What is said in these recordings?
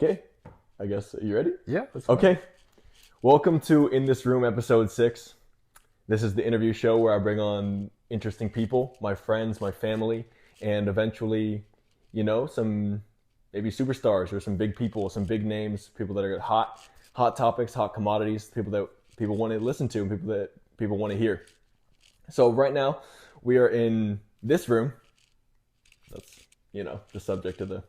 Okay, I guess, are you ready? Yeah. Okay. Welcome to In This Room, episode 6. This is the interview show where I bring on interesting people, my friends, my family, and eventually, some maybe superstars or some big people, some big names, people that are hot topics, hot commodities, people that people want to listen to, and people that people want to hear. So right now, we are in this room. That's, the subject of the...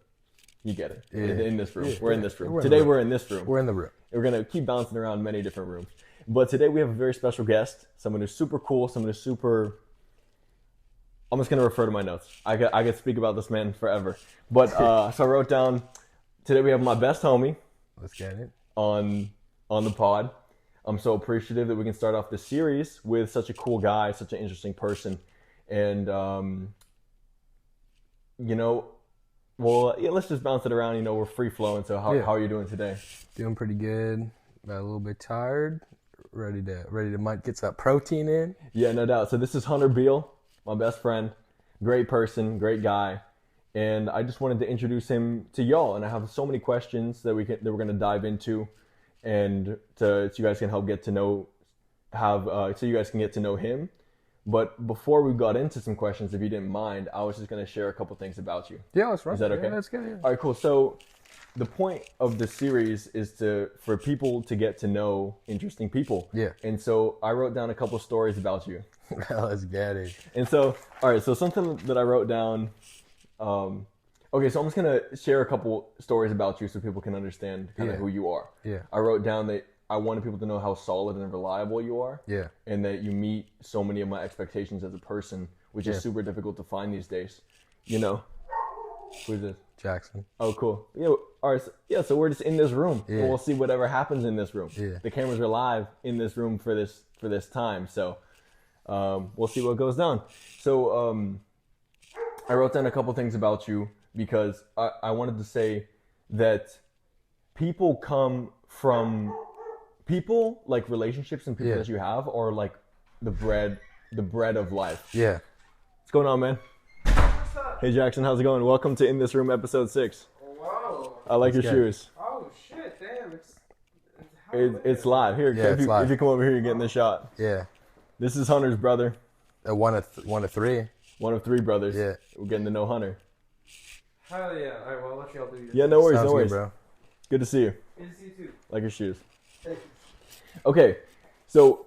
You get it. Yeah. In this room. We're in this room. Today we're in this room. We're in the room. We're going to keep bouncing around many different rooms. But today we have a very special guest, someone who's super cool, someone who's super... I'm just going to refer to my notes. I could speak about this man forever. But so I wrote down, today we have my best homie. Let's get it. On the pod. I'm so appreciative that we can start off this series with such a cool guy, such an interesting person. And, well, yeah, let's just bounce it around. We're free flowing. So how are you doing today? Doing pretty good. But a little bit tired. Ready to might get some protein in. Yeah, no doubt. So this is Biel, my best friend, great person, great guy, and I just wanted to introduce him to y'all. And I have so many questions that we're going to dive into, and so you guys can help get to know so you guys can get to know him. But before we got into some questions, if you didn't mind, I was just going to share a couple things about you. Yeah, that's right. Is that okay? Yeah, that's good. Yeah. All right, cool. So the point of the series is for people to get to know interesting people. Yeah. And so I wrote down a couple stories about you. Let's get it. And so, all right, so something that I wrote down. Okay, so I'm just going to share a couple stories about you so people can understand kind of who you are. Yeah. I wrote down that I wanted people to know how solid and reliable you are. Yeah. And that you meet so many of my expectations as a person, which is super difficult to find these days. Who is this? Jackson. Oh, cool. Yeah. All right. So we're just in this room. Yeah. And we'll see whatever happens in this room. Yeah. The cameras are live in this room for this time. So we'll see what goes down. So I wrote down a couple things about you because I wanted to say that people come from... People, like relationships and people that you have, are like the bread of life. Yeah. What's going on, man? What's up? Hey, Jackson, how's it going? Welcome to In This Room, episode 6. Wow. I like your shoes. Oh shit! Damn, It's live. Here, Yeah, if you come over here, you're getting the shot. Yeah. This is Hunter's brother. One of three. One of 3 brothers. Yeah. We're getting to know Hunter. Hell yeah! All right, well, I'll let y'all do your Yeah, no worries, Sounds no worries. good, bro. Good to see you. Good to see you too. Like your shoes. Thank you. Okay, so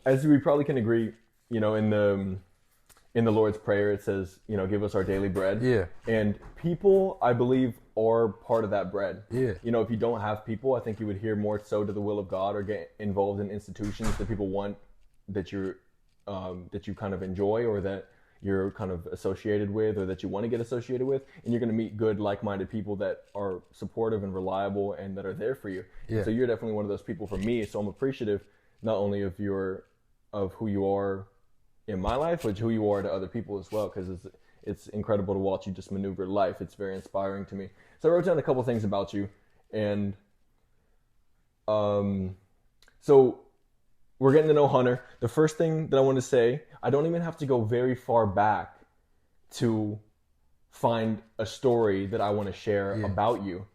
as we probably can agree, in the Lord's Prayer, it says, give us our daily bread. Yeah. And people, I believe, are part of that bread. Yeah. If you don't have people, I think you would hear more so to the will of God or get involved in institutions that people want, that you kind of enjoy, or that you're kind of associated with, or that you want to get associated with, and you're going to meet good, like-minded people that are supportive and reliable and that are there for you. Yeah. So you're definitely one of those people for me. So I'm appreciative not only of who you are in my life, but who you are to other people as well, because it's incredible to watch you just maneuver life. It's very inspiring to me. So I wrote down a couple things about you, and so we're getting to know Hunter. The first thing that I want to say, I don't even have to go very far back to find a story that I want to share about you.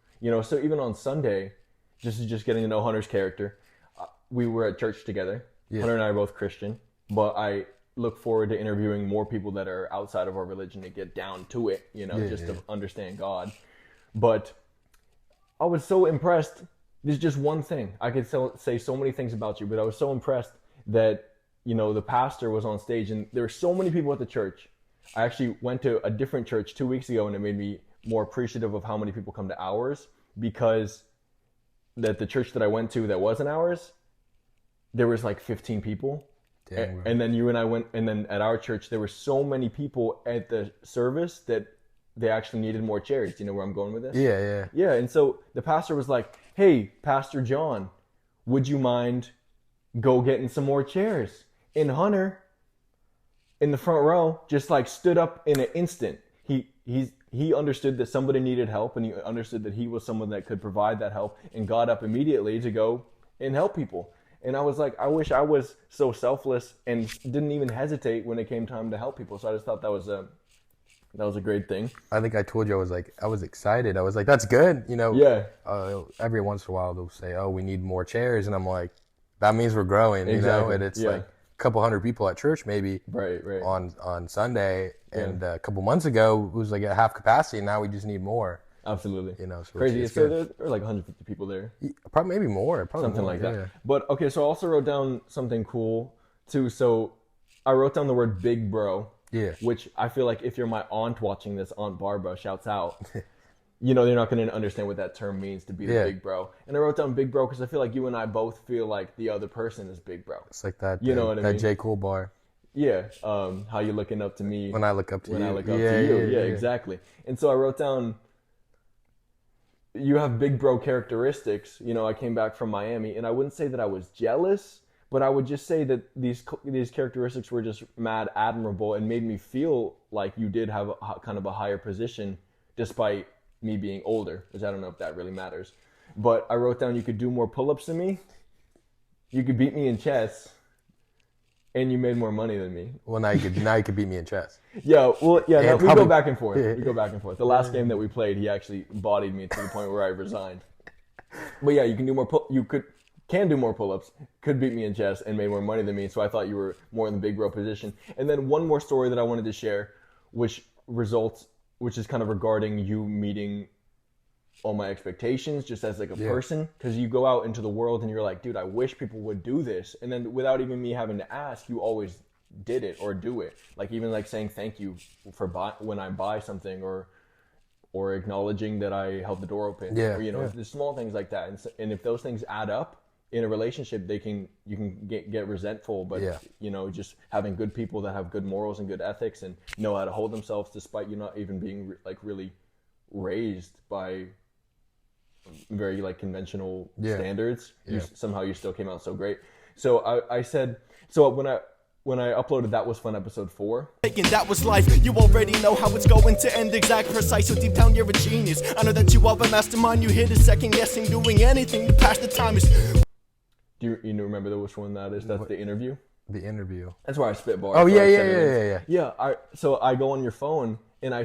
So even on Sunday, just getting to know Hunter's character, we were at church together. Yeah. Hunter and I are both Christian, but I look forward to interviewing more people that are outside of our religion to get down to it, to understand God. But I was so impressed. There's just one thing. I could say so many things about you, but I was so impressed that, the pastor was on stage and there were so many people at the church. I actually went to a different church 2 weeks ago, and it made me more appreciative of how many people come to ours, because that the church that I went to that wasn't ours, there was like 15 people. Damn, and then you and I went, and then at our church, there were so many people at the service that they actually needed more chairs. Do you know where I'm going with this? Yeah. Yeah, and so the pastor was like, "Hey, Pastor John, would you mind go getting some more chairs?" And Hunter, in the front row, just like stood up in an instant. He understood that somebody needed help, and he understood that he was someone that could provide that help, and got up immediately to go and help people. And I was like, I wish I was so selfless and didn't even hesitate when it came time to help people. So I just thought that was That was a great thing. I think I told you I was excited. I was like, that's good. Yeah. Every once in a while they'll say, oh, we need more chairs. And I'm like, that means we're growing, Exactly. And it's Yeah. like a couple hundred people at church maybe Right. on Sunday. And a couple months ago, it was like at half capacity. And now we just need more. Absolutely. So crazy. it's So good. there were like 150 people there. Probably maybe more. Probably Something more, like that. yeah. But okay, so I also wrote down something cool too. So I wrote down the word big bro. Yeah. Which I feel like if you're my aunt watching this, Aunt Barbara, shouts out. They're not going to understand what that term means to be the big bro. And I wrote down big bro because I feel like you and I both feel like the other person is big bro. It's like that. You know what I mean? That J. Cole bar. Yeah. How you looking up to me When I look up to you. when I look up to you. Yeah, exactly. And so I wrote down, you have big bro characteristics. I came back from Miami, and I wouldn't say that I was jealous, but I would just say that these characteristics were just mad admirable and made me feel like you did have kind of a higher position despite me being older, which I don't know if that really matters. But I wrote down you could do more pull-ups than me, you could beat me in chess, and you made more money than me. Well, now you could beat me in chess. Yeah, well, yeah, no, we probably- go back and forth. Yeah. We go back and forth. The last game that we played, he actually bodied me to the point where I resigned. But yeah, you can do more. Can do more pull-ups. Could beat me in chess and made more money than me. So I thought you were more in the big bro position. And then one more story that I wanted to share, which is kind of regarding you meeting all my expectations just as like a person, because you go out into the world and you're like, dude, I wish people would do this, and then without even me having to ask, you always did it or do it. Like even like saying thank you for when I buy something, or acknowledging that I held the door open, or the small things like that. And if those things add up in a relationship, you can get resentful, but just having good people that have good morals and good ethics and know how to hold themselves despite you not even being like really raised by very like conventional standards. Somehow you still came out so great. So I said, so when I uploaded That Was Fun episode 4. That was life. You already know how it's going to end, exact, precise. So deep down you're a genius. I know that you are a mastermind. You hit a second guessing, doing anything to pass the time. Do you remember which one that is? That's the interview. The interview. That's where I spitball. Oh yeah. Yeah. So I go on your phone and I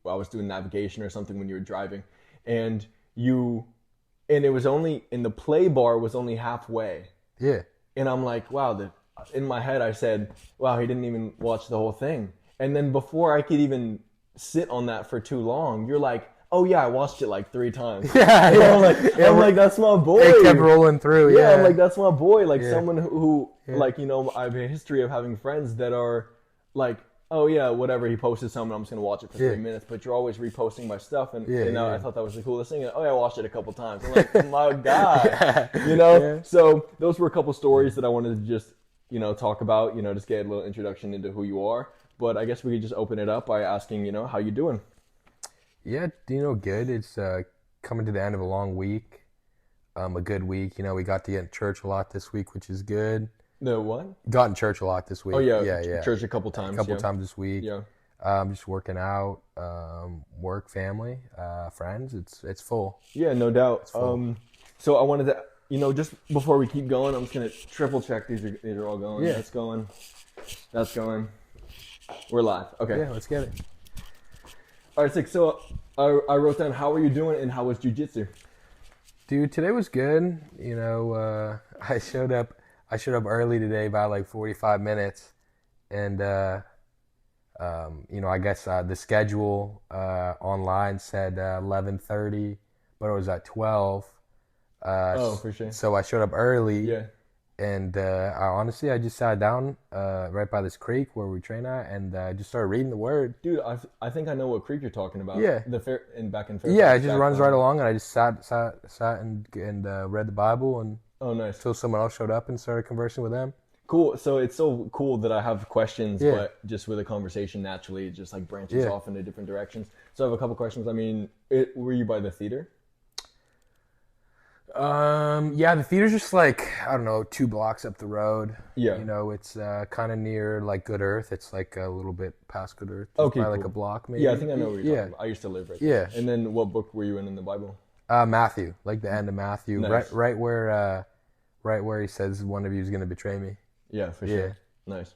was doing navigation or something when you were driving, and it was only in the play bar was only halfway. Yeah. And I'm like, wow. In my head, I said, wow, he didn't even watch the whole thing. And then before I could even sit on that for too long, you're like, oh yeah, I watched it like 3 times. Yeah. I'm like, that's my boy. It kept rolling through. Yeah. I'm like, that's my boy. Like someone who like, I have a history of having friends that are like, oh yeah, whatever, he posted something, I'm just gonna watch it for 3 minutes. But you're always reposting my stuff, and I thought that was the coolest thing. And, oh yeah, I watched it a couple times. I'm like, my God, So those were a couple stories that I wanted to just talk about. Just get a little introduction into who you are. But I guess we could just open it up by asking, how you doing? Yeah, good. It's coming to the end of a long week, a good week. We got to get in church a lot this week, which is good. The what? Got in church a lot this week. Oh yeah. Church a couple times. Times this week. Yeah. Just working out, work, family, friends. It's full. Yeah, no doubt. So I wanted to, just before we keep going, I'm just gonna triple check these are all going. Yeah. That's going. We're live. Okay. Yeah, let's get it. All right, sick. So I wrote down, how are you doing and how was jiu-jitsu? Dude, today was good. I showed up early today by like 45 minutes, and I guess the schedule online said 11:30, but it was at 12. For sure. So I showed up early. Yeah. And I just sat down right by this creek where we train at, and I just started reading the Word. Dude, I think I know what creek you're talking about. Yeah. Back in Fairfax. Yeah, it just runs right along, and I just sat and read the Bible, and oh, nice. Until someone else showed up and started conversing with them. Cool. So it's so cool that I have questions, but just with a conversation, naturally, it just like branches off into different directions. So I have a couple questions. I mean, were you by the theater? The theater's just like, I don't know, 2 blocks up the road. Yeah. It's kind of near like Good Earth. It's like a little bit past Good Earth. Okay, by like cool. a block maybe. Yeah, I think I know what you're talking about. I used to live right there. Yeah. And then what book were you in the Bible? Matthew, like the end of Matthew. Nice. Right where he says one of you is going to betray me. Yeah, for sure. Nice.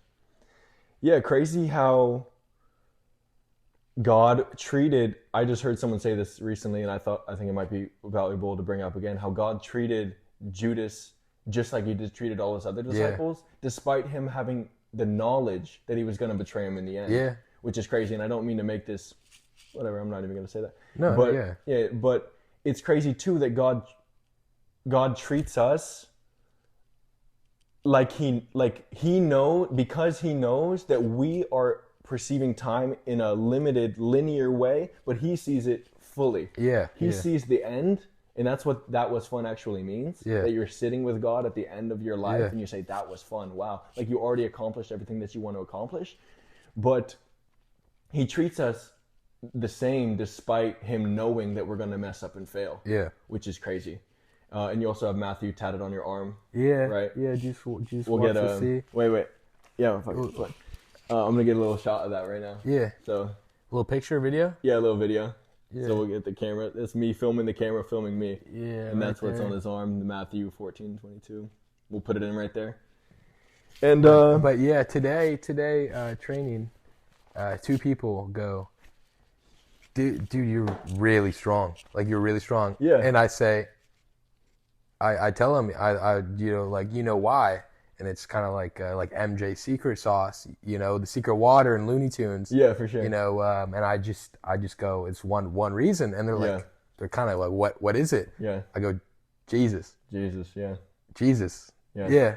Yeah, crazy how, I don't know, 2 blocks up the road. Yeah, I think I know what you're talking about. I used to live right there. And then what book were you in the Bible? Matthew, like the end of Matthew. Right where he says one of you is going to betray me. Yeah, for sure. Nice. Yeah, crazy how God treated, I just heard someone say this recently, and I think it might be valuable to bring up again, how God treated Judas just like he just treated all his other disciples, despite him having the knowledge that he was going to betray him in the end. Yeah. Which is crazy, and I don't mean to make this, whatever, I'm not even going to say that. No, but, yeah, but it's crazy too that God treats us like he knows, because he knows that we are perceiving time in a limited linear way, but he sees it fully. He sees the end, and that's what that was fun actually means. That you're sitting with God at the end of your life and you say, that was fun. Wow. Like you already accomplished everything that you want to accomplish. But he treats us the same despite him knowing that we're going to mess up and fail. Which is crazy. And you also have Matthew tatted on your arm. Right? Just we'll watch get to see. Wait. Yeah, I'm going to get a little shot of that right now. So a little picture video? Yeah, a little video. So we'll get the camera. It's me filming the camera, filming me. And that's what's on his arm, the Matthew 14:22. We'll put it in right there. And but yeah, today training, 2 people go, dude, you're really strong. Like you're really strong. And I say, I tell him, you know why? And it's kind of like MJ secret sauce, the secret water and Looney Tunes. Yeah, for sure. And I just go, it's one reason. And they're they're kind of like, what is it? I go, Jesus. Jesus. Yeah.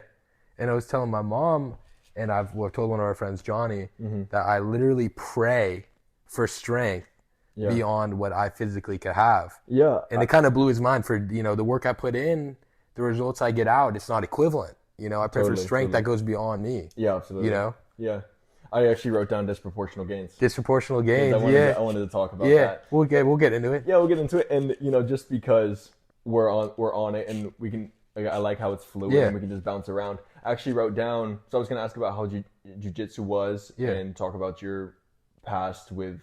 And I was telling my mom, and I've told one of our friends, Johnny, that I literally pray for strength beyond what I physically could have. And it kind of blew his mind for, the work I put in, the results I get out, it's not equivalent. I pray for strength that goes beyond me. Yeah, absolutely. Yeah. I actually wrote down disproportional gains. Disproportional gains, I wanted to talk about that. We'll get into it. Yeah, we'll get into it. And, just because we're on it and we can, I like how it's fluid and we can just bounce around. I actually wrote down, so I was going to ask about how jiu-jitsu was and talk about your past with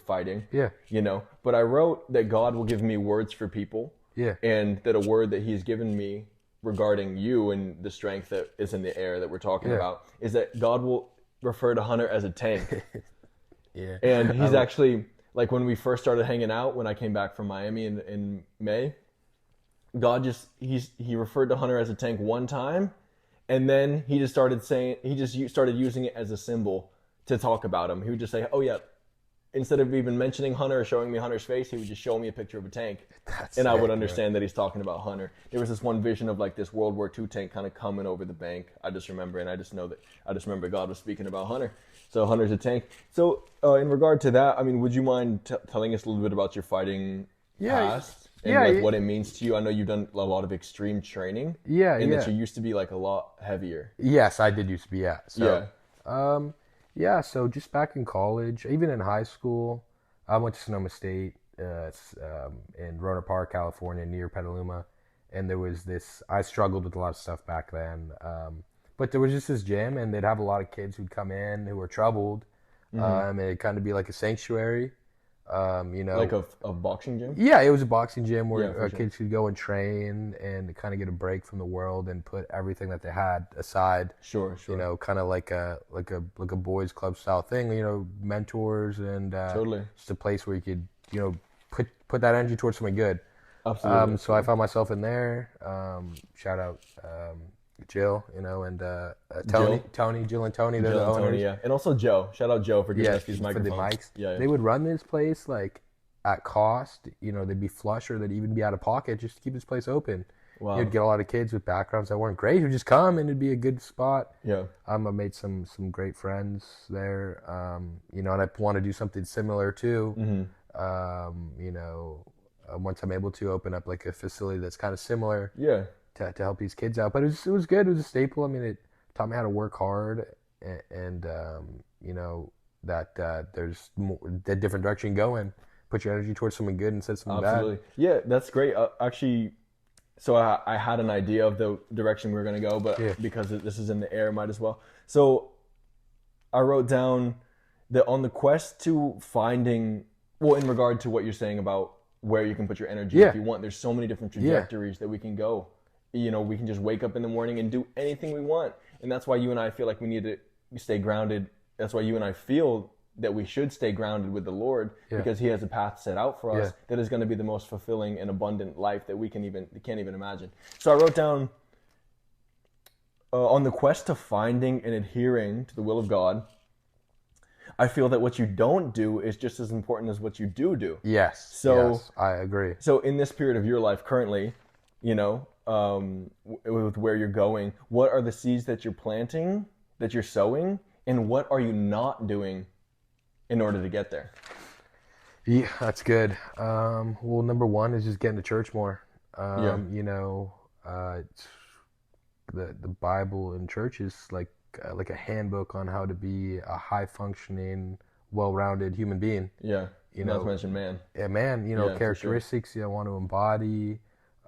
fighting. But I wrote that God will give me words for people. And that a word that he's given me regarding you and the strength that is in the air that we're talking about is that God will refer to Hunter as a tank. And he's actually, like when we first started hanging out, when I came back from Miami in May, God he referred to Hunter as a tank one time, and then he just started using it as a symbol to talk about him. He would just say, oh yeah, instead of even mentioning Hunter or showing me Hunter's face, he would just show me a picture of a tank. I would understand that he's talking about Hunter. There was this one vision of like this World War II tank kind of coming over the bank. I just remember, and I just remember God was speaking about Hunter. So Hunter's a tank. So in regard to that, I mean, would you mind telling us a little bit about your fighting past and what it means to you? I know you've done a lot of extreme training. And that you used to be like a lot heavier. Yes, I did used to be, so just back in college, even in high school, I went to Sonoma State in Rohnert Park, California, near Petaluma. And there was I struggled with a lot of stuff back then. But there was just this gym, and they'd have a lot of kids who'd come in who were troubled. And it'd kind of be like a sanctuary. Like a boxing gym? Yeah, it was a boxing gym where kids could go and train and kind of get a break from the world and put everything that they had aside. Sure. Kind of like a boys club style thing. Mentors and just a place where you could put that energy towards something good. Absolutely. So I found myself in there. Shout out Jill, and Jill and Tony. They're the owners. And also Joe. Shout out Joe for giving us these microphones. For the mics. They would run this place like at cost. They'd be flush or they'd even be out of pocket just to keep this place open. Wow. You'd get a lot of kids with backgrounds that weren't great who'd just come and it'd be a good spot. I made some great friends there. And I want to do something similar too. Once I'm able to open up like a facility that's kind of similar. To help these kids out, but it was good. It was a staple. I mean, it taught me how to work hard, and that there's a different direction going. Put your energy towards something good instead of something bad. Yeah, that's great. Actually, so I had an idea of the direction we were going to go, but because this is in the air, might as well. So I wrote down that on the quest to finding, in regard to what you're saying about where you can put your energy if you want, there's so many different trajectories that we can go. We can just wake up in the morning and do anything we want. And that's why you and I feel like we need to stay grounded. That's why you and I feel that we should stay grounded with the Lord because He has a path set out for us that is going to be the most fulfilling and abundant life that we can't even imagine. So I wrote down on the quest to finding and adhering to the will of God, I feel that what you don't do is just as important as what you do. Yes. So yes, I agree. So in this period of your life currently, you know, with where you're going, what are the seeds that you're planting, that you're sowing, and what are you not doing in order to get there? Yeah, that's good. Well, number one is just getting to church more. You know, the Bible in church is like a handbook on how to be a high-functioning, well-rounded human being. Yeah, you not know, to mention man. Yeah, man. You know, characteristics you want to embody.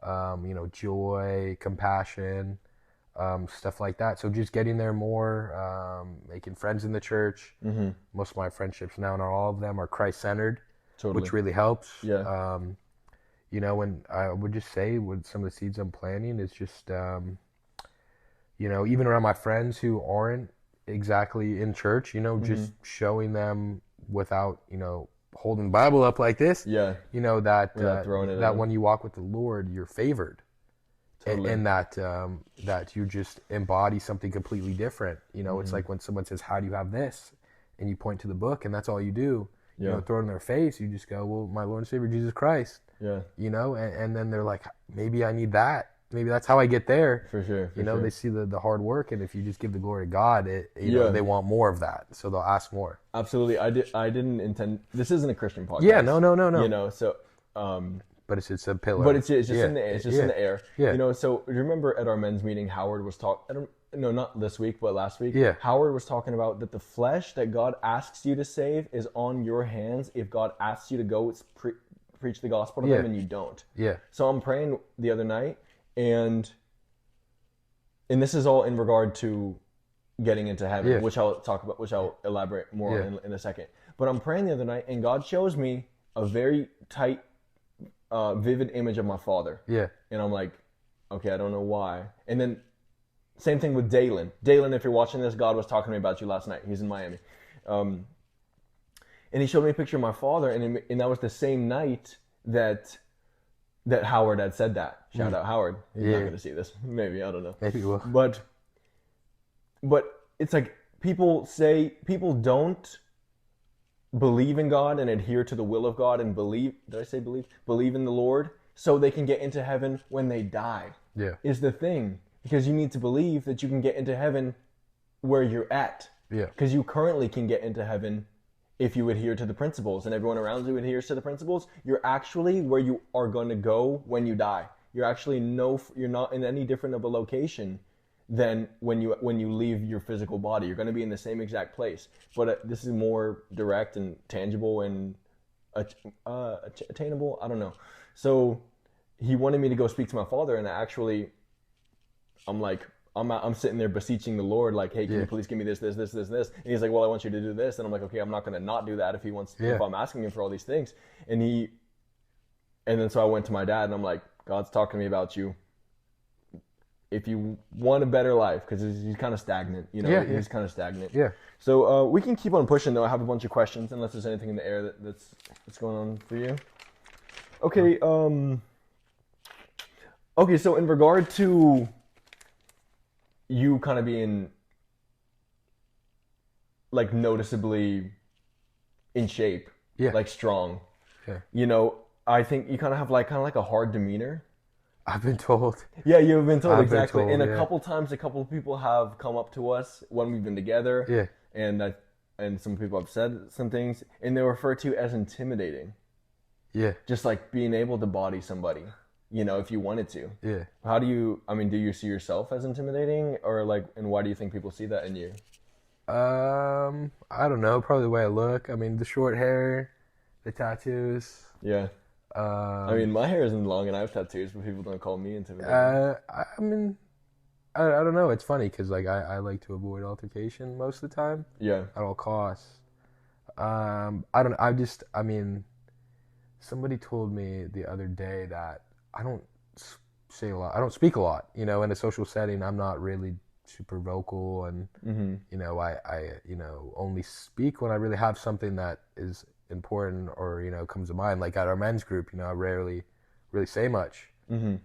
You know, joy, compassion, stuff like that. So just getting there more, making friends in the church. Mm-hmm. Most of my friendships now, not all of them, are Christ-centered, which really helps. Yeah. You know, and I would just say with some of the seeds I'm planting is just, you know, even around my friends who aren't exactly in church, you know, just showing them without, you know, holding the Bible up like this, you know, that when you walk with the Lord, you're favored, and that you just embody something completely different. You know, it's like when someone says, "How do you have this?" and you point to the book, and that's all you do. You know, throw it in their face. You just go, "Well, my Lord and Savior Jesus Christ." Yeah. You know, and then they're like, "Maybe I need that. Maybe that's how I get there." For sure. You know, they see the hard work, and if you just give the glory to God, you know, they want more of that, so they'll ask more. Absolutely. I didn't intend. This isn't a Christian podcast. Yeah. No. You know, so. But it's just a pillar. But it's just in the air. It's just in the air. Yeah. You know, so remember at our men's meeting, Howard was talking. No, not this week, but last week. Yeah. Howard was talking about that the flesh that God asks you to save is on your hands if God asks you to go preach the gospel to them and you don't. Yeah. So I'm praying the other night, and this is all in regard to getting into heaven, which I'll talk about, which I'll elaborate more on in a second. But I'm praying the other night, and God shows me a very tight, vivid image of my father. Yeah. And I'm like, okay, I don't know why. And then same thing with Dalen. Dalen, if you're watching this, God was talking to me about you last night. He's in Miami. And he showed me a picture of my father, and that was the same night that Howard had said that. Shout out Howard. He's not going to see this. Maybe, I don't know. Maybe he will. But it's like people don't believe in God and adhere to the will of God and believe in the Lord so they can get into heaven when they die. Yeah. Is the thing. Because you need to believe that you can get into heaven where you're at. Yeah. Because you currently can get into heaven if you adhere to the principles and everyone around you adheres to the principles. You're actually where you are going to go when you die. You're actually you're not in any different of a location than when you leave your physical body. You're going to be in the same exact place. But this is more direct and tangible and attainable. I don't know. So he wanted me to go speak to my father, and I'm sitting there beseeching the Lord, like, hey, can you please give me this. And he's like, well, I want you to do this. And I'm like, okay, I'm not going to not do that if I'm asking him for all these things. And then so I went to my dad, and I'm like, God's talking to me about you. If you want a better life, because he's kind of stagnant, you know, he's kind of stagnant. Yeah. So we can keep on pushing, though. I have a bunch of questions, unless there's anything in the air that's going on for you. Okay. Okay. So in regard to you kind of being like noticeably in shape, like strong, you know, I think you kind of have like a hard demeanor. I've been told. Yeah, you've been told, exactly. And a couple times, a couple of people have come up to us when we've been together. Yeah. And some people have said some things, and they refer to as intimidating. Yeah. Just like being able to body somebody, you know, if you wanted to. Yeah. Do you see yourself as intimidating, or like, and why do you think people see that in you? I don't know. Probably the way I look. I mean, the short hair, the tattoos. Yeah. I mean, my hair isn't long and I have tattoos, but people don't call me intimidating. I mean, I don't know. It's funny because like I like to avoid altercation most of the time. Yeah. At all costs. I mean, somebody told me the other day that I don't say a lot. I don't speak a lot. You know, in a social setting, I'm not really super vocal, and you know, I you know, only speak when I really have something that is important or, you know, comes to mind. Like at our men's group, you know, I rarely really say much. And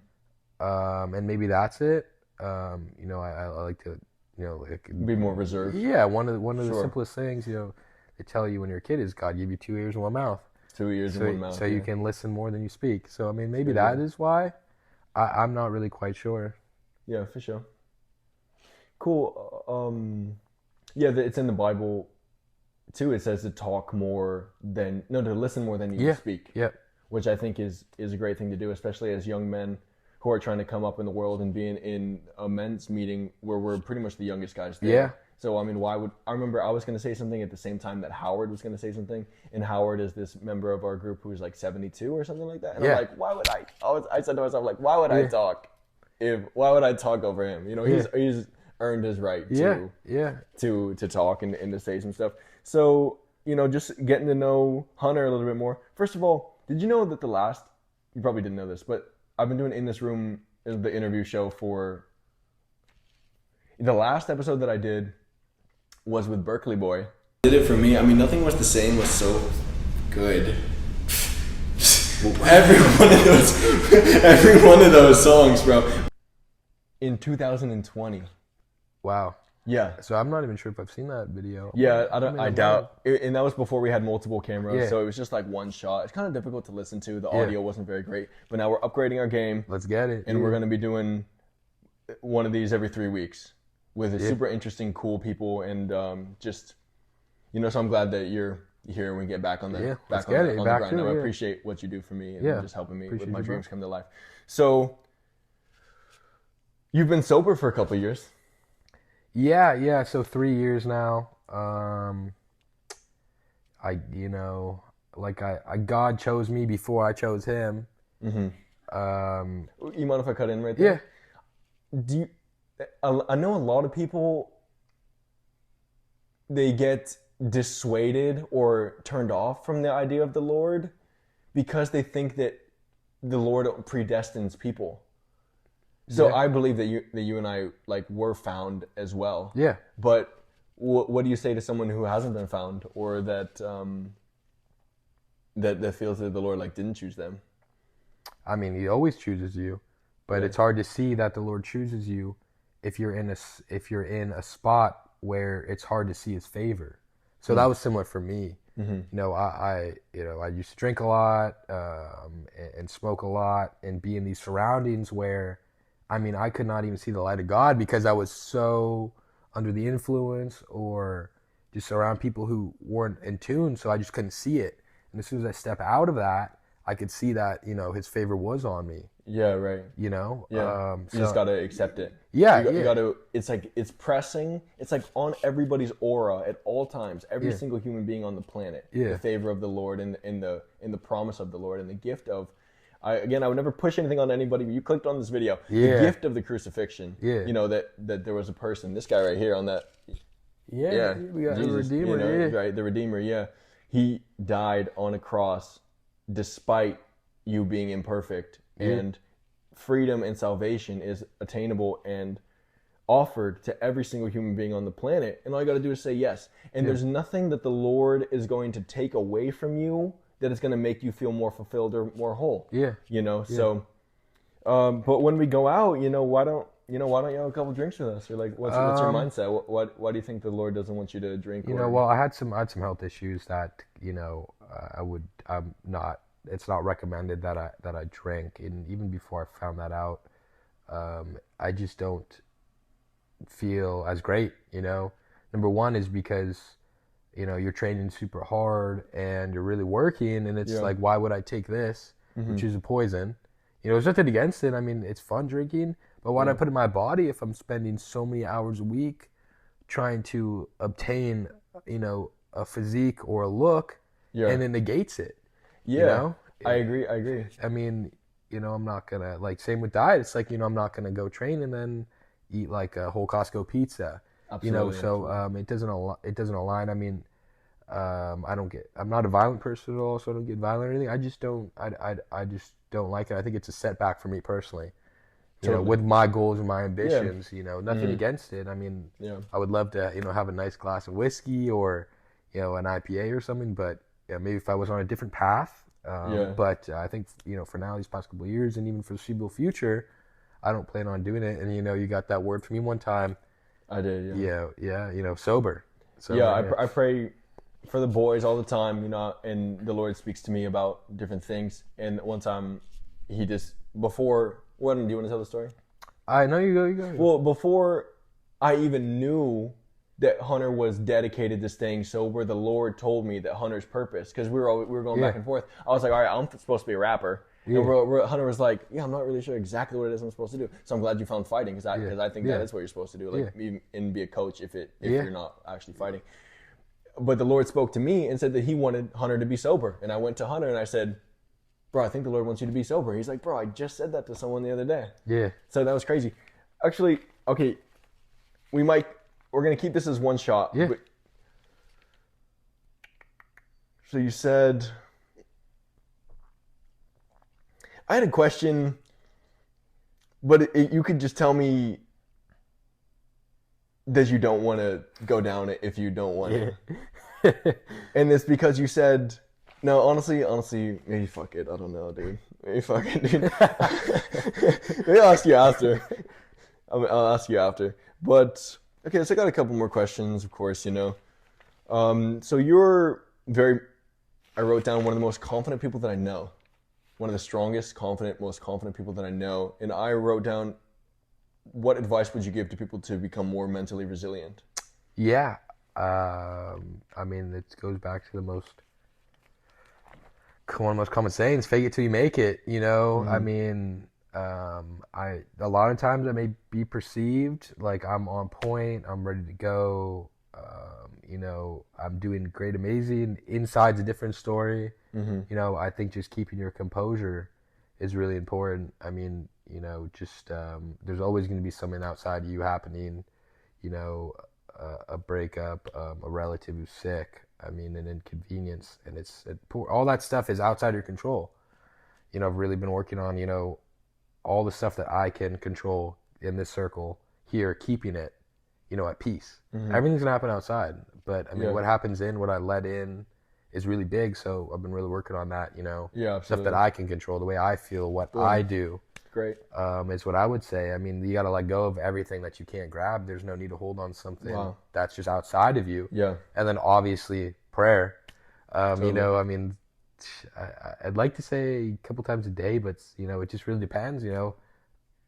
maybe that's it. You know, I like to, you know, like, be more reserved. Yeah, one of the simplest things, you know, they tell you when you're a kid is God gave you 2 ears and 1 mouth. 2 ears and 1 mouth. So you can listen more than you speak. So I mean, maybe that is why. I'm not really quite sure. Yeah, for sure. Cool. Yeah, it's in the Bible too. It says to listen more than you speak. Yeah. Which I think is a great thing to do, especially as young men who are trying to come up in the world and being in a men's meeting where we're pretty much the youngest guys there. Yeah. So I mean, I remember I was going to say something at the same time that Howard was going to say something, and Howard is this member of our group who's like 72 or something like that. And I'm like, why would I said to myself, like, why would I talk? Why would I talk over him? You know, he's earned his right to talk and to say some stuff. So, you know, just getting to know Hunter a little bit more. First of all, did you know that you probably didn't know this, but I've been doing In This Room, the interview show, for the last episode that I did was with Berkeley Boy. Did it for me. I mean, Nothing Was the Same was so good. every one of those songs, bro. In 2020. Wow. Yeah. So I'm not even sure if I've seen that video. Yeah, I doubt. And that was before we had multiple cameras, so it was just like one shot. It's kind of difficult to listen to. The audio wasn't very great, but now we're upgrading our game. Let's get it. And we're going to be doing one of these every 3 weeks with super interesting, cool people, and just, you know. So I'm glad that you're here and we get back on the grind. Now, I appreciate what you do for me and just helping me with my dreams come to life. So you've been sober for a couple of years. Yeah. So 3 years now. God chose me before I chose him. You mind if I cut in right there? Yeah. I know a lot of people, they get dissuaded or turned off from the idea of the Lord because they think that the Lord predestines people. So I believe that you and I like were found as well. Yeah. But what do you say to someone who hasn't been found, or that that feels that the Lord like didn't choose them? I mean, He always chooses you, but it's hard to see that the Lord chooses you if you're in a spot where it's hard to see His favor. So that was similar for me. You know, I used to drink a lot and smoke a lot and be in these surroundings where, I mean, I could not even see the light of God because I was so under the influence or just around people who weren't in tune, so I just couldn't see it. And as soon as I step out of that, I could see that, you know, His favor was on me. Yeah, right. You know? Yeah. You just got to accept it. Yeah, you got to, it's like, it's pressing. It's like on everybody's aura at all times. Every single human being on the planet. Yeah. The favor of the Lord and the promise of the Lord and the gift of, I would never push anything on anybody, but you clicked on this video. The gift of the crucifixion. Yeah. You know, that there was a person, this guy right here on that. Yeah. We got Jesus, the Redeemer. You know, right, the Redeemer, yeah. He died on a cross despite you being imperfect. And freedom and salvation is attainable and offered to every single human being on the planet. And all you got to do is say yes. And there's nothing that the Lord is going to take away from you that is going to make you feel more fulfilled or more whole. Yeah. You know, so, but when we go out, why don't you have a couple drinks with us? Or like, what's your mindset? Why do you think the Lord doesn't want you to drink? Well, I had some health issues that, it's not recommended that I drink. And even before I found that out, I just don't feel as great, Number one is because, you're training super hard and you're really working, and it's like, why would I take this, which is a poison? There's nothing against it. I mean, it's fun drinking, but why do I put it in my body if I'm spending so many hours a week trying to obtain, a physique or a look, and it negates it? Yeah, I agree. I mean, I'm not gonna, like, same with diet. It's like, I'm not gonna go train and then eat like a whole Costco pizza. Absolutely, it doesn't align. I mean, I'm not a violent person at all, so I don't get violent or anything. I just don't like it. I think it's a setback for me personally. you know, with my goals and my ambitions. Yeah. You know, nothing against it. I mean, yeah. I would love to, you know, have a nice glass of whiskey or, you know, an IPA or something. But yeah, maybe if I was on a different path. But I think, you know, for now, these past couple of years, and even for the foreseeable future, I don't plan on doing it. And, you know, you got that word from me one time. I did, yeah. You know, sober. I pray for the boys all the time, you know, and the Lord speaks to me about different things. And one time, do you want to tell the story? I know you go. Well, before I even knew that Hunter was dedicated to staying sober, the Lord told me that Hunter's purpose, because we were going back and forth. I was like, all right, I'm supposed to be a rapper. Yeah. And Hunter was like, I'm not really sure exactly what it is I'm supposed to do. So I'm glad you found fighting, because I think that is what you're supposed to do, like and be a coach if you're not actually fighting. But the Lord spoke to me and said that he wanted Hunter to be sober. And I went to Hunter and I said, bro, I think the Lord wants you to be sober. He's like, bro, I just said that to someone the other day. Yeah. So that was crazy. Actually, okay, we're going to keep this as one shot. Yeah. So you said, I had a question, but you could just tell me that you don't want to go down it if you don't want to. And it's because you said, no, honestly, maybe fuck it. I don't know, dude. Maybe fuck it, dude. Maybe I'll ask you after. I'll ask you after. But, okay, so I got a couple more questions, of course, you know. So you're I wrote down one of the most confident people that I know. One of the strongest, most confident people that I know. And I wrote down, what advice would you give to people to become more mentally resilient? Yeah. I mean, it goes back to one of the most common sayings, fake it till you make it, you know? Mm-hmm. I mean, a lot of times I may be perceived like I'm on point, I'm ready to go, you know, I'm doing great, amazing. Inside's a different story. Mm-hmm. You know, I think just keeping your composure is really important. I mean, you know, just there's always going to be something outside you happening, you know, a breakup, a relative who's sick, I mean, an inconvenience, and all that stuff is outside your control. You know, I've really been working on, you know, all the stuff that I can control in this circle here, keeping it, you know, at peace. Mm-hmm. Everything's going to happen outside, but I mean, what happens what I let in is really big. So I've been really working on that, you know, stuff that I can control, the way I feel, what I do. Great. Is what I would say. I mean, you got to let go of everything that you can't grab. There's no need to hold on something that's just outside of you. Yeah. And then obviously prayer. You know, I mean, I'd like to say a couple times a day, but, you know, it just really depends. You know,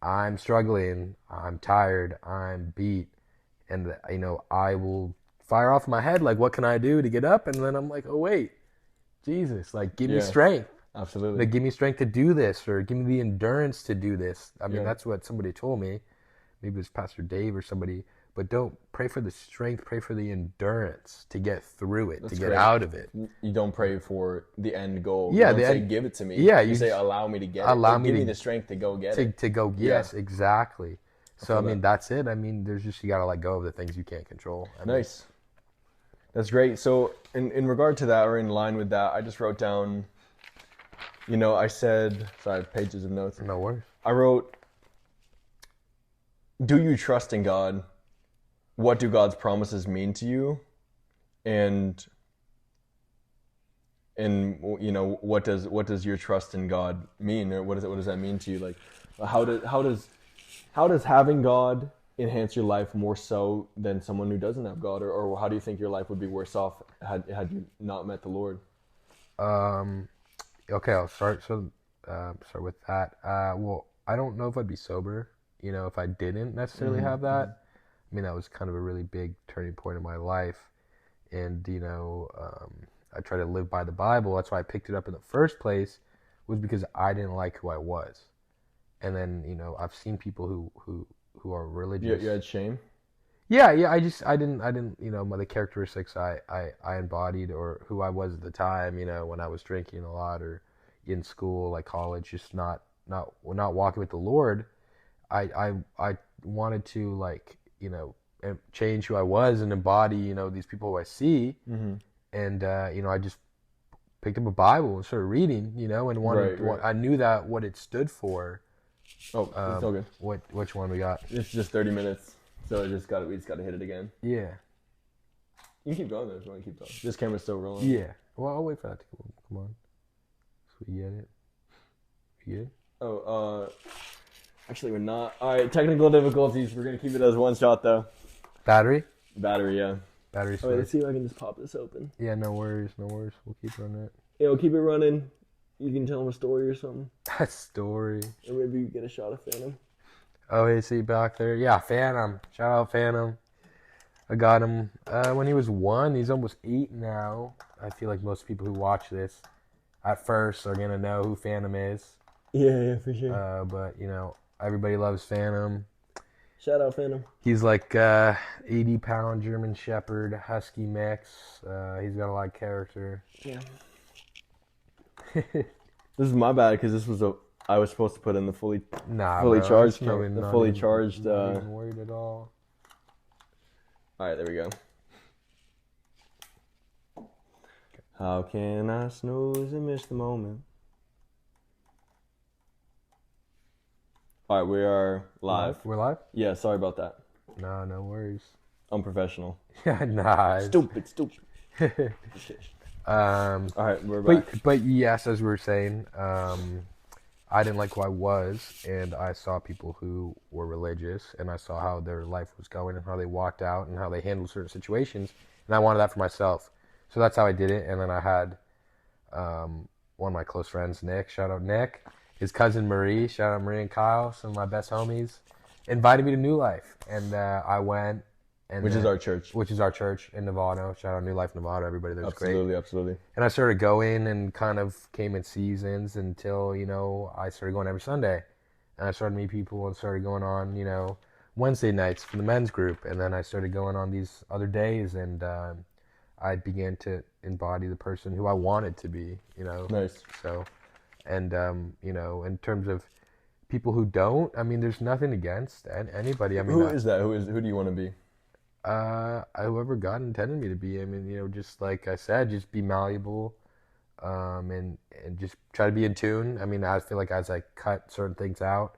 I'm struggling, I'm tired, I'm beat, and, you know, I will fire off in my head, like, what can I do to get up? And then I'm like, oh, wait, Jesus, like, give me strength. Absolutely. Like, give me strength to do this, or give me the endurance to do this. I mean, that's what somebody told me. Maybe it was Pastor Dave or somebody. But don't pray for the strength, pray for the endurance to get through it, get out of it. You don't pray for the end goal. Yeah, you don't say, give it to me. Yeah, you say, allow me to get it. Give me the strength to go get it. To go, yes, exactly. So, I mean, that's it. I mean, you got to let go of the things you can't control. Nice. That's great. So, in regard to that, or in line with that, I just wrote down, you know, I said, sorry, pages of notes. No worries. I wrote, do you trust in God? What do God's promises mean to you? And you know, what does your trust in God mean? Or what does that mean to you? Like, how does having God enhance your life more so than someone who doesn't have God? Or how do you think your life would be worse off had you not met the Lord? Okay, I'll start. So, start with that. Well, I don't know if I'd be sober, you know, if I didn't necessarily have that. I mean, that was kind of a really big turning point in my life. And, you know, I try to live by the Bible. That's why I picked it up in the first place, was because I didn't like who I was. And then, you know, I've seen people who are religious. You had shame? Yeah. I didn't, you know, the characteristics I embodied, or who I was at the time, you know, when I was drinking a lot, or in school, like college, just not walking with the Lord. I wanted to, like, you know, change who I was and embody, you know, these people who I see. Mm-hmm. And, you know, I just picked up a Bible and started reading, you know, and wanted, I knew that what it stood for Oh, it's all good. Which one we got? It's just 30 minutes, so we just got to hit it again. Yeah. You can keep going though if you want to keep going. This camera's still rolling. Yeah. Well, I'll wait for that to come on. So we get it. You good? Oh, actually we're not. All right, technical difficulties. We're gonna keep it as one shot though. Battery, yeah. Battery. All right, let's see if I can just pop this open. Yeah, no worries. We'll keep running it. Yeah, we'll keep it running. You can tell them a story or something. A story. Or maybe you get a shot of Phantom. Oh, hey, see back there? Yeah, Phantom. Shout out Phantom. I got him when he was 1. He's almost 8 now. I feel like most people who watch this at first are gonna know who Phantom is. Yeah, for sure. But everybody loves Phantom. Shout out Phantom. He's like 80-pound German Shepherd Husky mix. He's got a lot of character. Yeah. This is my bad because this was I was supposed to put in the fully charged. The fully charged. Not even worried at all. All right, there we go. How can I snooze and miss the moment? All right, we are live. We're live? Yeah, sorry about that. No worries. Unprofessional. Yeah, nah. Stupid. All right, we're back. But yes, as we were saying, I didn't like who I was, and I saw people who were religious, and I saw how their life was going and how they walked out and how they handled certain situations, and I wanted that for myself. So that's how I did it. And then I had one of my close friends, Nick. Shout out Nick. His cousin Marie. Shout out Marie and Kyle, some of my best homies. Invited me to New Life, and I went. Which is our church. Which is our church in Nevada. Shout out New Life Nevada. Everybody there's great. Absolutely. And I started going and kind of came in seasons until, I started going every Sunday. And I started meeting people and started going on, Wednesday nights for the men's group. And then I started going on these other days, and I began to embody the person who I wanted to be, Nice. So, and, in terms of people who don't, there's nothing against anybody. Who is that? Who do you want to be? Whoever God intended me to be. Just like I said, just be malleable, and just try to be in tune. I feel like as I cut certain things out,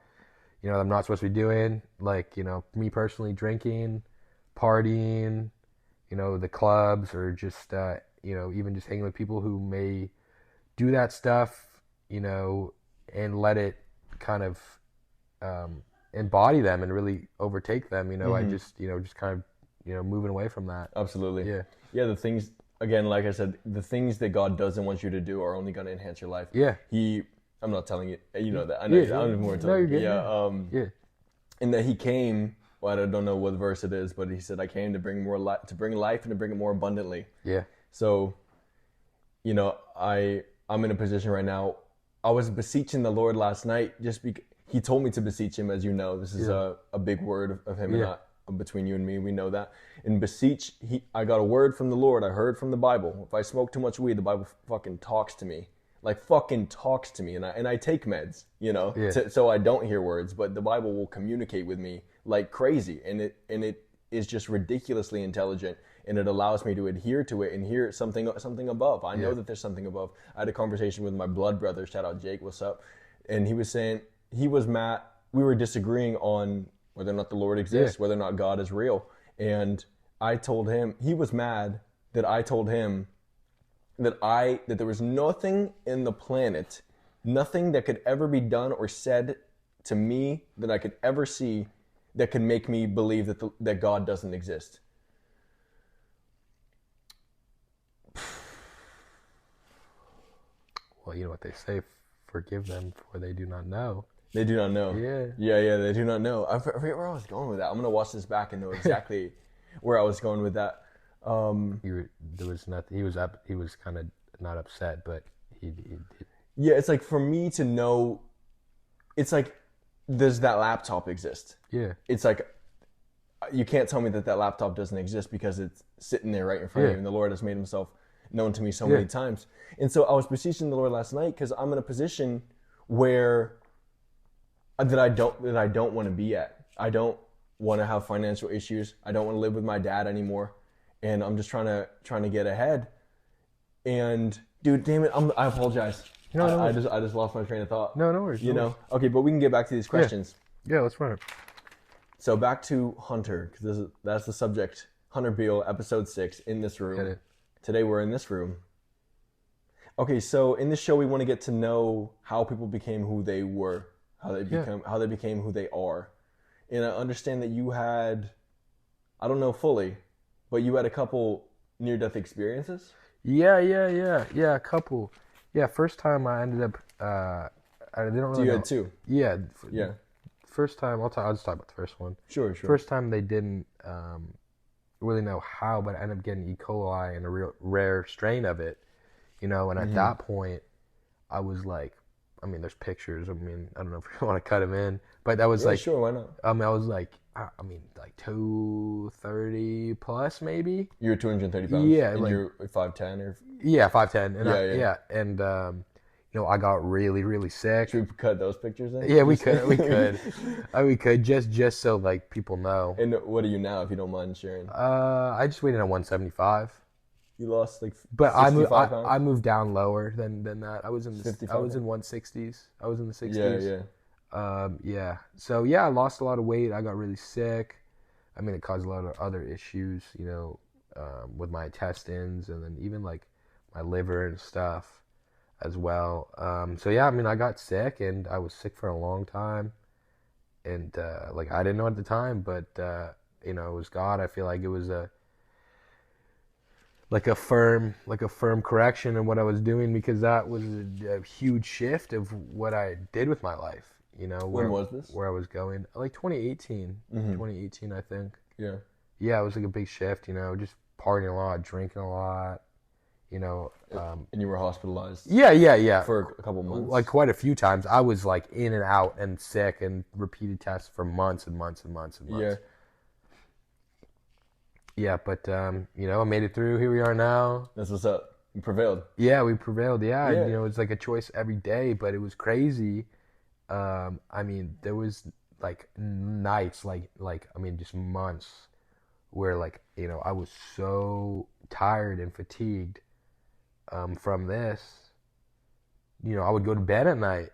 that I'm not supposed to be doing, like, me personally, drinking, partying, the clubs, or just, even just hanging with people who may do that stuff, and let it kind of, embody them and really overtake them. I just kind of, moving away from that. Absolutely. Yeah. The things, again, like I said, the things that God doesn't want you to do are only going to enhance your life. Yeah. I'm not telling you, you know that. I know. Yeah. I don't even want to tell you. Yeah. And that he came, well, I don't know what verse it is, but he said, I came to bring more life, and to bring it more abundantly. Yeah. So, I'm in a position right now. I was beseeching the Lord last night just because he told me to beseech him, as you know. This is a big word of him and not between you and me. We know that. And beseech, I got a word from the Lord. I heard from the Bible. If I smoke too much weed, the Bible fucking talks to me. Like, fucking talks to me. And I take meds, so I don't hear words. But the Bible will communicate with me like crazy. And it is just ridiculously intelligent. And it allows me to adhere to it and hear something above. I know that there's something above. I had a conversation with my blood brother. Shout out Jake, what's up? And he was saying, he was mad. We were disagreeing on whether or not the Lord exists, whether or not God is real. And I told him, he was mad that I told him that there was nothing in the planet, nothing that could ever be done or said to me that I could ever see that could make me believe that God doesn't exist. Well, you know what they say, forgive them for they do not know. They do not know. Yeah, they do not know. I forget where I was going with that. I'm going to watch this back and know exactly where I was going with that. There was nothing. He was kind of not upset, but he Yeah, it's like for me to know, it's like, does that laptop exist? Yeah. It's like, you can't tell me that laptop doesn't exist because it's sitting there right in front of you, and the Lord has made himself known to me so many times. And so I was beseeching the Lord last night because I'm in a position where that I don't want to be at. I don't want to have financial issues. I don't want to live with my dad anymore, and I'm just trying to get ahead. And dude, damn it, I apologize. No, no I worries. just lost my train of thought. No worries. You no know. worries. Okay, but we can get back to these questions. Yeah, let's run it. So back to Hunter, because that's the subject. Hunter Biel, episode 6, in this room. Get it. Today we're in this room. Okay, so in this show we want to get to know how people became who they were, how they became who they are. And I understand that you had, I don't know fully, but you had a couple near-death experiences? Yeah, a couple. Yeah, first time I ended up, I didn't really So you know. had two? Yeah. Yeah. First time, I'll just talk about the first one. Sure. First time they didn't really know how, but I ended up getting E. coli and a real rare strain of it, and at that point, I was like, I mean, there's pictures. I mean, I don't know if you want to cut them in, but that was sure, why not? I was like, 230 plus maybe. You were 230 pounds? Yeah. And you're 5'10" or? Yeah, 5'10". And Yeah. And, I got really, really sick. Should we cut those pictures in? Yeah, we could. We could just so like people know. And what are you now, if you don't mind sharing? I just weighed in at 175. You lost like 65 But pounds? I moved down lower than that. I was in 55? I was in 160s. I was in the 60s. Yeah. So yeah, I lost a lot of weight. I got really sick. I mean, it caused a lot of other issues, with my intestines and then even like my liver and stuff as well. So yeah, I mean, I got sick and I was sick for a long time, and I didn't know at the time, but it was God. I feel like it was a firm correction in what I was doing, because that was a huge shift of what I did with my life. When was this? Where I was going, like 2018, 2018, I think. Yeah. Yeah, it was like a big shift. Just partying a lot, drinking a lot. And you were hospitalized? Yeah. For a couple months? Like quite a few times. I was like in and out and sick and repeated tests for months and months and months and months. Yeah. Yeah, but I made it through. Here we are now. That's what's up. You prevailed. Yeah, we prevailed. Yeah. Yeah. It's like a choice every day, but it was crazy. I mean, there was like nights, just months where I was so tired and fatigued from this. I would go to bed at night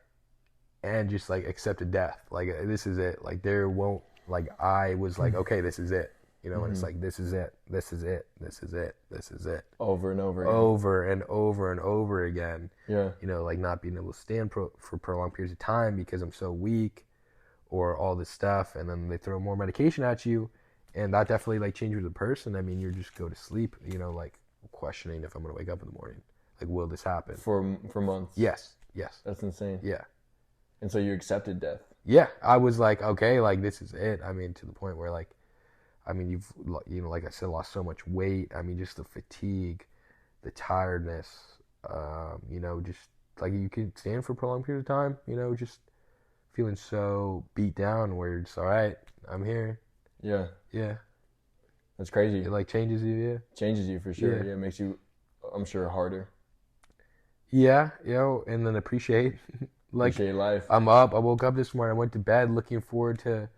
and just accepted death. This is it. I was like, okay, this is it. And it's like, this is it. This is it. This is it. This is it. Over and over again. Over and over and over again. Yeah. Not being able to stand for prolonged periods of time because I'm so weak, or all this stuff. And then they throw more medication at you. And that definitely changes the person. I mean, you just go to sleep, questioning if I'm going to wake up in the morning. Will this happen? For months? Yes. That's insane. Yeah. And so you accepted death? Yeah. I was like, okay, this is it. I mean, to the point where you've, like I said, lost so much weight. I mean, just the fatigue, the tiredness, just you can stand for a prolonged period of time, just feeling so beat down where you're just, all right, I'm here. Yeah. Yeah. That's crazy. It changes you, yeah. Changes you for sure. Yeah. It makes you, I'm sure, harder. Yeah, and then appreciate life. I woke up this morning, I went to bed looking forward to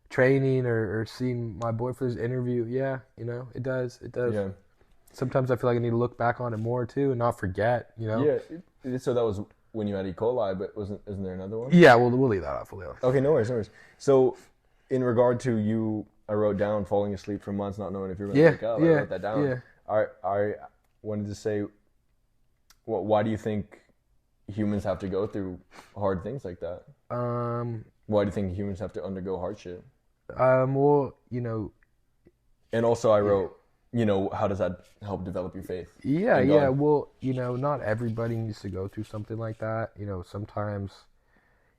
training or seeing my boy for this interview. Yeah, it does. Yeah. Sometimes I feel like I need to look back on it more too and not forget. Yeah. So that was when you had E. coli, but isn't there another one? Yeah, we'll leave that off. Okay, no worries. So, in regard to you, I wrote down falling asleep for months, not knowing if you were going to wake up. I wrote that down. Yeah. I wanted to say, why do you think humans have to go through hard things like that? Why do you think humans have to undergo hardship? Well, And also I wrote, how does that help develop your faith? Yeah. Well, not everybody needs to go through something like that. Sometimes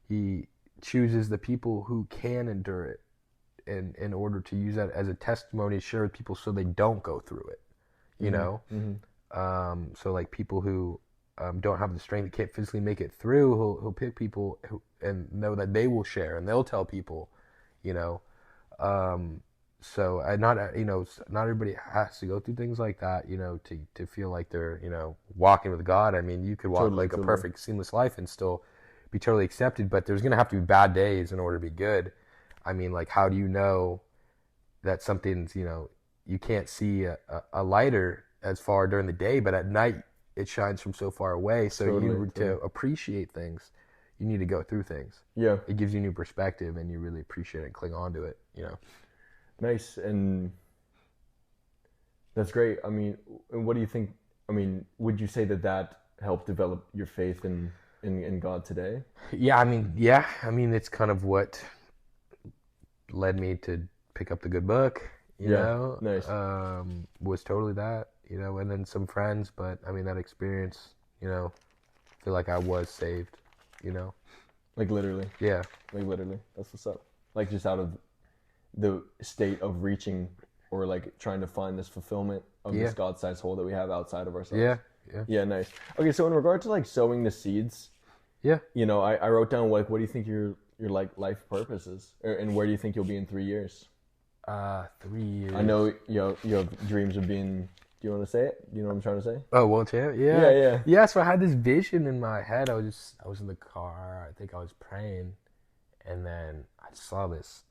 he chooses the people who can endure it in order to use that as a testimony to share with people so they don't go through it, So people who don't have the strength, can't physically make it through, he'll pick people who, and know that they will share and they'll tell people, so not everybody has to go through things like that, to feel like they're, walking with God. I mean, you could walk totally. a perfect, seamless life and still be totally accepted, but there's going to have to be bad days in order to be good. I mean, how do you know that something's, you can't see a lighter as far during the day, but at night it shines from so far away. So to appreciate things, you need to go through things. Yeah. It gives you new perspective, and you really appreciate it and cling on to it, you know. Nice. And that's great. I mean, what do you think? I mean, would you say that helped develop your faith in God today? Yeah, I mean, it's kind of what led me to pick up the good book, you know. Nice. Was totally that, you know, and then some friends, but I mean, that experience, you know, I feel like I was saved, you know. Like literally. Yeah. Like literally. That's what's up. Like just out of the state of reaching or like trying to find this fulfillment of this God-sized hole that we have outside of ourselves. Yeah. Yeah, nice. Okay, so in regard to like sowing the seeds, you know, I wrote down like, what do you think your like life purpose is, and where do you think you'll be in 3 years? 3 years. I know you have dreams of being. Do you want to say it? You know what I'm trying to say? Oh, well, yeah. So I had this vision in my head. I was in the car. I think I was praying, and then I saw this.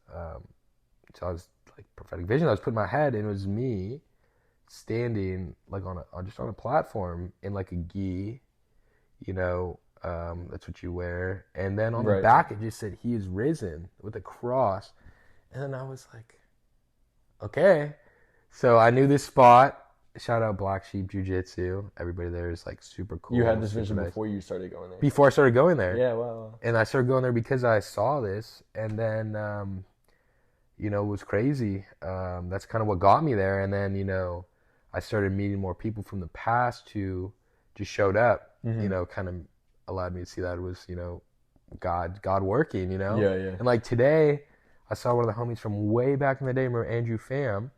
So I was like prophetic vision. I was putting my head, and it was me standing like on a platform in like a gi, you know. That's what you wear, and then on the back it just said "He is risen" with a cross, and then I was like, okay, so I knew this spot. Shout out Black Sheep Jiu-Jitsu. Everybody there is like super cool. You had this vision before you started going there. Before I started going there. Yeah, wow. And I started going there because I saw this, and then you know, it was crazy. That's kind of what got me there, and then, you know, I started meeting more people from the past who just showed up. You know, kind of allowed me to see that it was, you know, God working, you know? Yeah. And like today, I saw one of the homies from way back in the day. Remember Andrew Pham?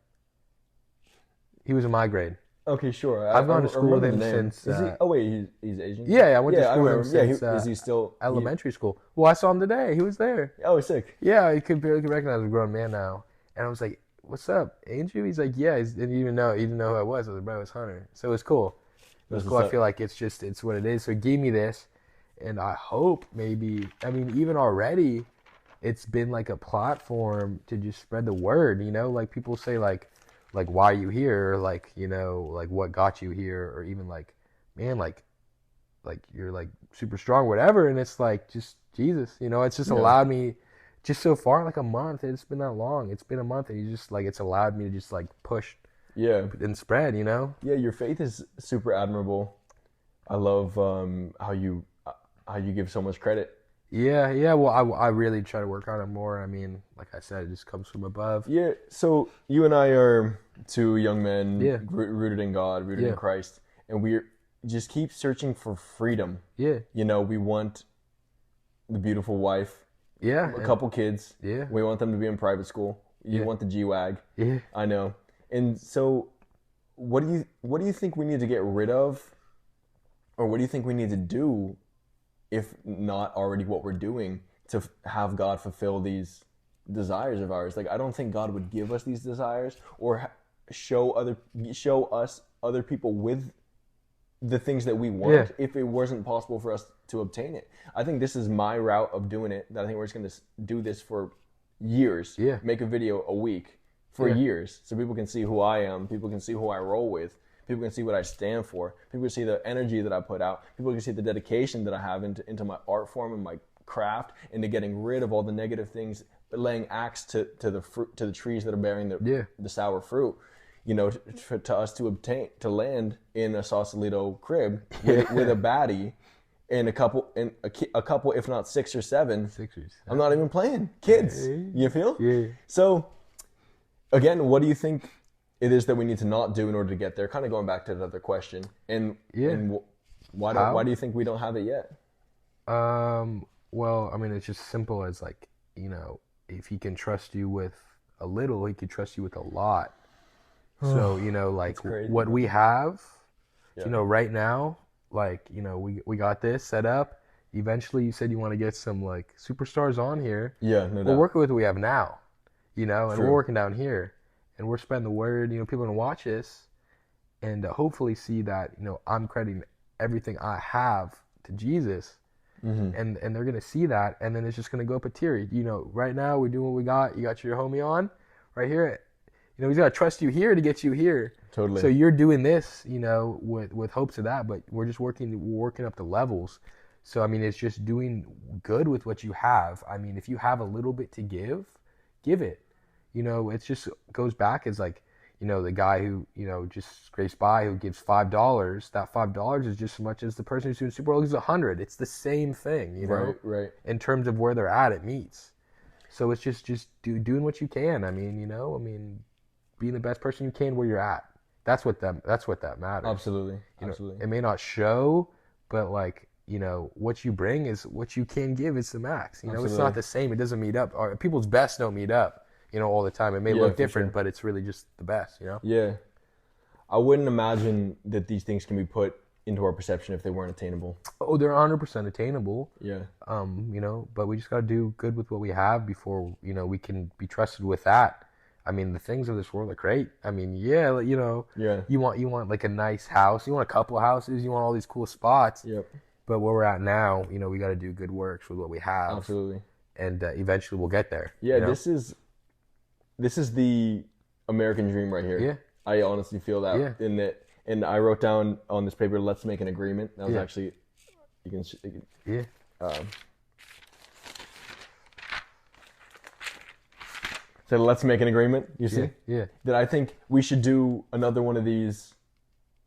He was in my grade. Okay, sure. I've gone to school with him since... Is he, oh, wait, he's Asian? Yeah, I went to school with him since... is he still... Elementary school. Well, I saw him today. He was there. Oh, sick. Yeah, he could barely recognize a grown man now. And I was like, what's up, Andrew? He's like, yeah. And he didn't know who I was. I was like, bro, it's Hunter. So it was cool. It was cool. I feel like it's what it is. So it gave me this. And I hope maybe, I mean, even already, it's been like a platform to just spread the word, you know? Like people say like why are you here? Or like, you know, like what got you here? Or even like, man, like you're like super strong, whatever. And it's like just Jesus, you know? It's just allowed me just so far, like a month. It's been that long. It's been a month, and you just like, it's allowed me to just like push and spread, you know? Yeah, your faith is super admirable. I love how you give so much credit. Yeah. Well, I really try to work on it more. I mean, like I said, it just comes from above. Yeah. So you and I are two young men rooted in God, rooted in Christ, and we just keep searching for freedom. Yeah. You know, we want the beautiful wife. Yeah. A couple kids. Yeah. We want them to be in private school. You want the G-Wag. Yeah. I know. And so, what do you think we need to get rid of, or what do you think we need to do, if not already what we're doing, to have God fulfill these desires of ours? Like, I don't think God would give us these desires or show us other people with the things that we want if it wasn't possible for us to obtain it. I think this is my route of doing it. That I think we're just going to do this for years. Yeah. Make a video a week for years, so people can see who I am. People can see who I roll with. People can see what I stand for. People can see the energy that I put out. People can see the dedication that I have into my art form and my craft, into getting rid of all the negative things, laying axe to the trees that are bearing the sour fruit. You know, to us to land in a Sausalito crib with a baddie and a couple, if not 6 or 7. 6 or 7. I'm not even playing kids. You feel? Yeah. So, again, what do you think it is that we need to not do in order to get there? Kind of going back to the other question. And why do you think we don't have it yet? Well, I mean, it's just simple as like, you know, if he can trust you with a little, he can trust you with a lot. So, you know, like what we have, you know, right now, like, you know, we got this set up. Eventually, you said you want to get some like superstars on here. Yeah, no doubt. We're working with what we have now, you know, and we're working down here, and we're spreading the word. You know, people are gonna watch this, and hopefully see that, you know, I'm crediting everything I have to Jesus, and they're gonna see that, and then it's just gonna go up a tier. You know, right now we're doing what we got. You got your homie on, right here. He's got to trust you here to get you here. Totally. So you're doing this, with hopes of that, but we're just working up the levels. So, I mean, it's just doing good with what you have. I mean, if you have a little bit to give it. It just goes back as like, the guy who, just scrapes by who gives $5. That $5 is just as much as the person who's doing Super Bowl gives $100. It's the same thing, Right. In terms of where they're at, it meets. So it's just doing what you can. I mean, being the best person you can where you're at. That's what that matters. Absolutely. Absolutely. It may not show, but like, what you bring is what you can give is the max. It's not the same. It doesn't meet up. Or people's best don't meet up, all the time. It may look different, but it's really just the best, Yeah. I wouldn't imagine that these things can be put into our perception if they weren't attainable. Oh, they're 100% attainable. Yeah. But we just got to do good with what we have before, we can be trusted with that. I mean, the things of this world are great. I mean, yeah. You want like a nice house. You want a couple of houses. You want all these cool spots. Yep. But where we're at now, we got to do good works with what we have. Absolutely. And eventually we'll get there. Yeah, this is the American dream right here. Yeah. I honestly feel that. Yeah. And I wrote down on this paper, let's make an agreement. That was actually, you can so let's make an agreement, you see? Yeah. That I think we should do another one of these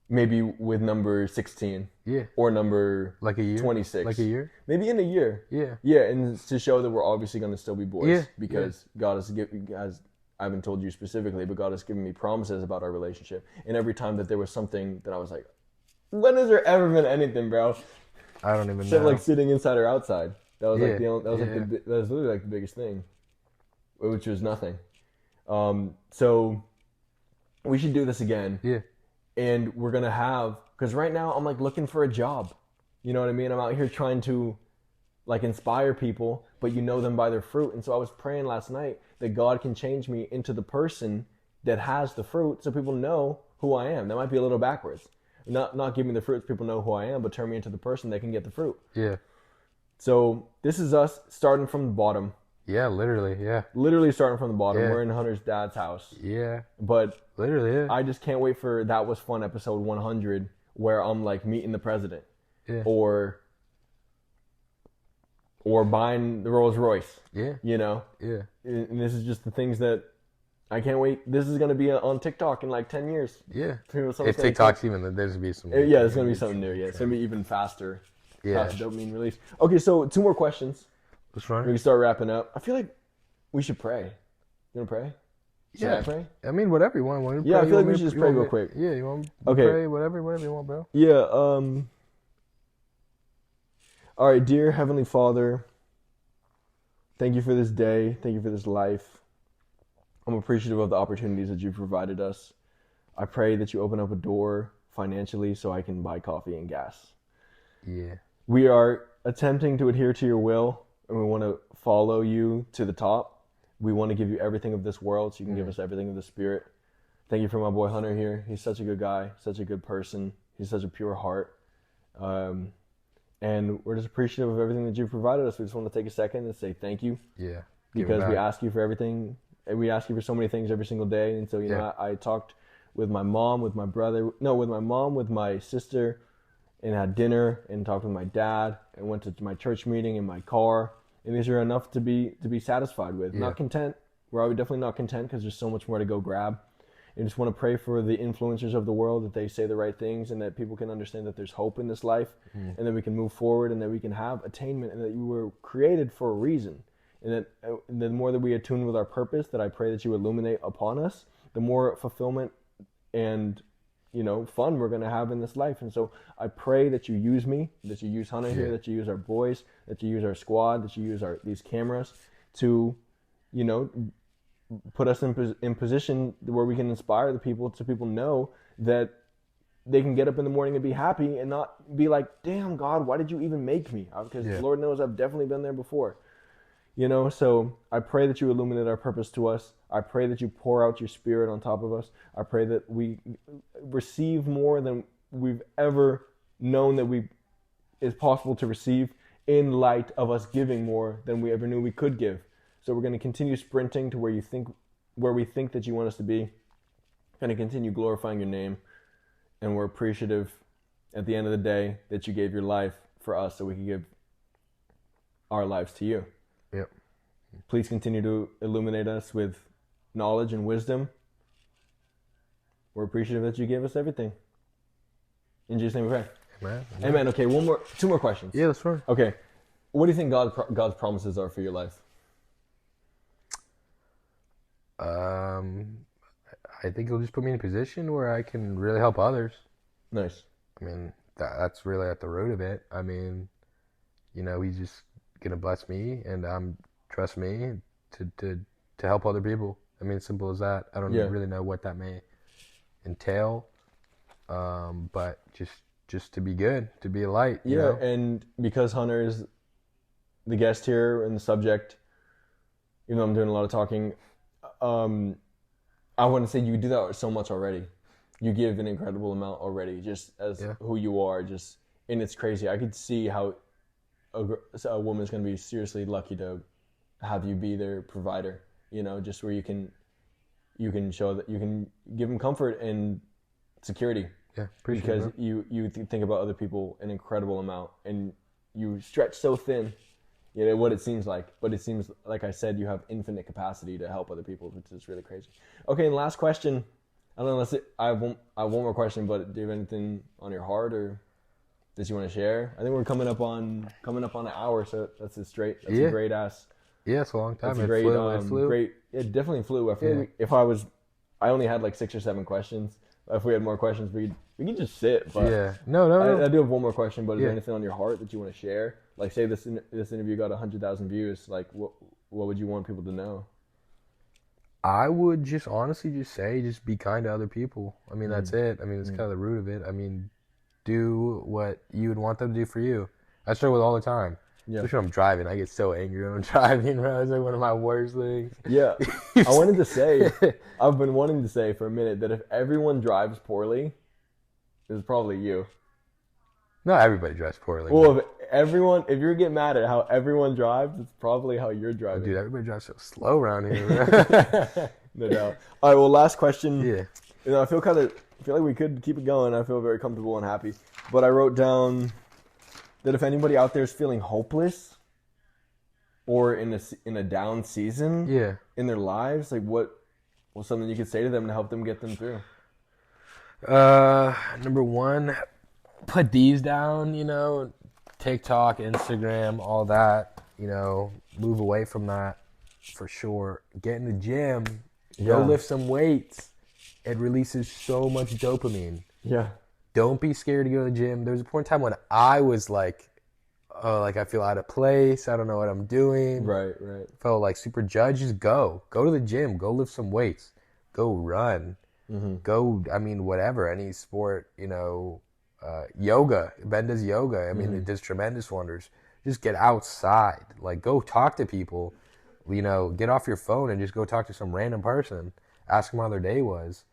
maybe with number 16. Yeah. Or number like a year. 26. Like a year? Maybe in a year. Yeah. Yeah, and to show that we're obviously going to still be boys. Yeah. Because God has I haven't told you specifically, but God has given me promises about our relationship. And every time that there was something that I was like, when has there ever been anything, bro? I don't even Except know. like sitting inside or outside. That was like that was literally like the biggest thing, which was nothing. So we should do this again. Yeah. And we're gonna have, because right now I'm like looking for a job. You know what I mean? I'm out here trying to like inspire people, but you know them by their fruit. And so I was praying last night that God can change me into the person that has the fruit, so people know who I am. That might be a little backwards. Not give me the fruit so people know who I am, but turn me into the person that can get the fruit. Yeah. So this is us starting from the bottom. Yeah, literally, yeah. Literally starting from the bottom. Yeah. We're in Hunter's dad's house. Yeah. But literally, yeah. I just can't wait for That Was Fun episode 100 where I'm like meeting the president. Yeah. Or buying the Rolls Royce. Yeah. Yeah. And this is just the things that I can't wait. This is going to be on TikTok in like 10 years. Yeah. If TikTok's even, there's going to be some. Yeah, there's going to be something new. Yeah, it's going to be even faster. Yeah. Faster dopamine release. Okay, so 2 more questions. What's wrong? We can start wrapping up. I feel like we should pray. You want to pray? Should I pray? I mean, whatever you want. Yeah, I feel like we should just pray real quick. Yeah, you want to pray, whatever you want, bro. Yeah, all right, dear Heavenly Father, thank you for this day. Thank you for this life. I'm appreciative of the opportunities that you've provided us. I pray that you open up a door financially so I can buy coffee and gas. Yeah. We are attempting to adhere to your will, and we want to follow you to the top. We want to give you everything of this world so you can give us everything of the Spirit. Thank you for my boy Hunter here. He's such a good guy, such a good person. He's such a pure heart. And we're just appreciative of everything that you've provided us. We just want to take a second and say thank you. Yeah. Because we ask you for everything. And we ask you for so many things every single day. And so, you know, I talked with my mom, with my sister, and had dinner and talked with my dad and went to my church meeting in my car. And these are enough to be satisfied with. Yeah. Not content. We're definitely not content because there's so much more to go grab. And just want to pray for the influencers of the world, that they say the right things and that people can understand that there's hope in this life and that we can move forward and that we can have attainment and that we were created for a reason. And that the more that we attune with our purpose, that I pray that you illuminate upon us, the more fulfillment and, you know, fun we're going to have in this life. And so I pray that you use me, that you use Hunter here, that you use our boys, that you use our squad, that you use these cameras to, you know, put us in position where we can inspire the people, so people know that they can get up in the morning and be happy and not be like, damn, God, why did you even make me? Because Lord knows I've definitely been there before. You know, so I pray that you illuminate our purpose to us. I pray that you pour out your Spirit on top of us. I pray that we receive more than we've ever known that is possible to receive, in light of us giving more than we ever knew we could give. So we're going to continue sprinting to where you think where we think that you want us to be, and to continue glorifying your name. And we're appreciative at the end of the day that you gave your life for us so we can give our lives to you. Yep. Please continue to illuminate us with knowledge and wisdom. We're appreciative that you gave us everything. In Jesus' name we pray. Amen. Amen. Okay, two more questions. Yeah, that's right. Okay. What do you think God's promises are for your life? I think it'll just put me in a position where I can really help others. Nice. I mean, that's really at the root of it. I mean, he's just gonna bless me, and trust me to help other people. I mean, simple as that. I don't really know what that may entail, but just to be good, to be a light. You know? And because Hunter is the guest here and the subject, even though I'm doing a lot of talking, I want to say you do that so much already. You give an incredible amount already, just as who you are. And it's crazy. I could see how a woman's going to be seriously lucky to have you be their provider. Just where you can show that you can give them comfort and security. Yeah, appreciate because it, you think about other people an incredible amount, and you stretch so thin. What it seems like, but it seems like I said you have infinite capacity to help other people, which is really crazy. Okay, and last question. I don't know. I have one more question, but do you have anything on your heart or that you want to share? I think we're coming up on an hour, so that's a great ass. Yeah, it's a long time. It's great. Great. It definitely flew. I feel like I only had like 6 or 7 questions. If we had more questions, we can just sit. But no. I do have one more question. But is there anything on your heart that you want to share? Like, say this interview got 100,000 views. Like, what would you want people to know? I would just honestly say, just be kind to other people. I mean, that's it. I mean, it's kind of the root of it. I mean, do what you would want them to do for you. I struggle with all the time. Yeah. Especially when I'm driving. I get so angry when I'm driving, bro. It's like one of my worst things. Yeah. I wanted to say, I've been wanting to say for a minute that if everyone drives poorly, it's probably you. No, everybody drives poorly. Well, if you get mad at how everyone drives, it's probably how you're driving. Oh, dude, everybody drives so slow around here. No doubt. All right, well, last question. Yeah. I feel like we could keep it going. I feel very comfortable and happy. But I wrote down that if anybody out there is feeling hopeless or in a down season in their lives, like what's something you could say to them to help them get them through? Number one, put these down, TikTok, Instagram, all that, move away from that for sure. Get in the gym, go lift some weights. It releases so much dopamine. Yeah. Don't be scared to go to the gym. There was a point in time when I was like, I feel out of place. I don't know what I'm doing. Right. Felt like super judged. Just go to the gym, go lift some weights, go run, go, whatever, any sport, yoga. Ben does yoga. It does tremendous wonders. Just get outside. Like, go talk to people. Get off your phone and just go talk to some random person. Ask them how their day was.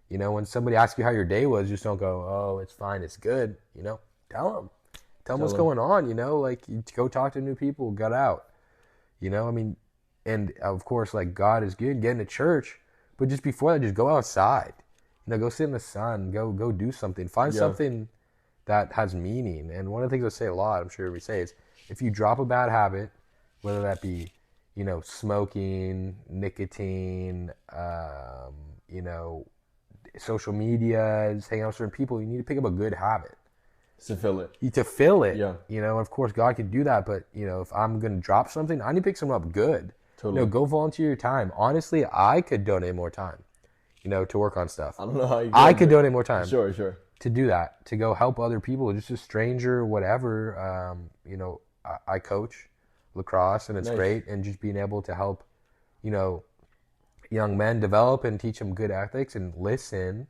When somebody asks you how your day was, just don't go, oh, it's fine, it's good. Tell them. Tell them what's going on, Like, you go talk to new people, get out. And of course, like, God is good. Get into church. But just before that, just go outside. Go sit in the sun. Go do something. Find something that has meaning. And one of the things I say a lot, I'm sure we say, is if you drop a bad habit, whether that be, smoking, nicotine, social media, just hanging out with certain people, you need to pick up a good habit. To fill it. Yeah. Of course, God can do that, but, if I'm going to drop something, I need to pick something up good. Totally. Go volunteer your time. Honestly, I could donate more time, to work on stuff. I don't know how you I could donate more time. Sure. To do that, to go help other people, just a stranger, whatever. I coach lacrosse, and it's great, and just being able to help, young men develop and teach them good ethics and listen.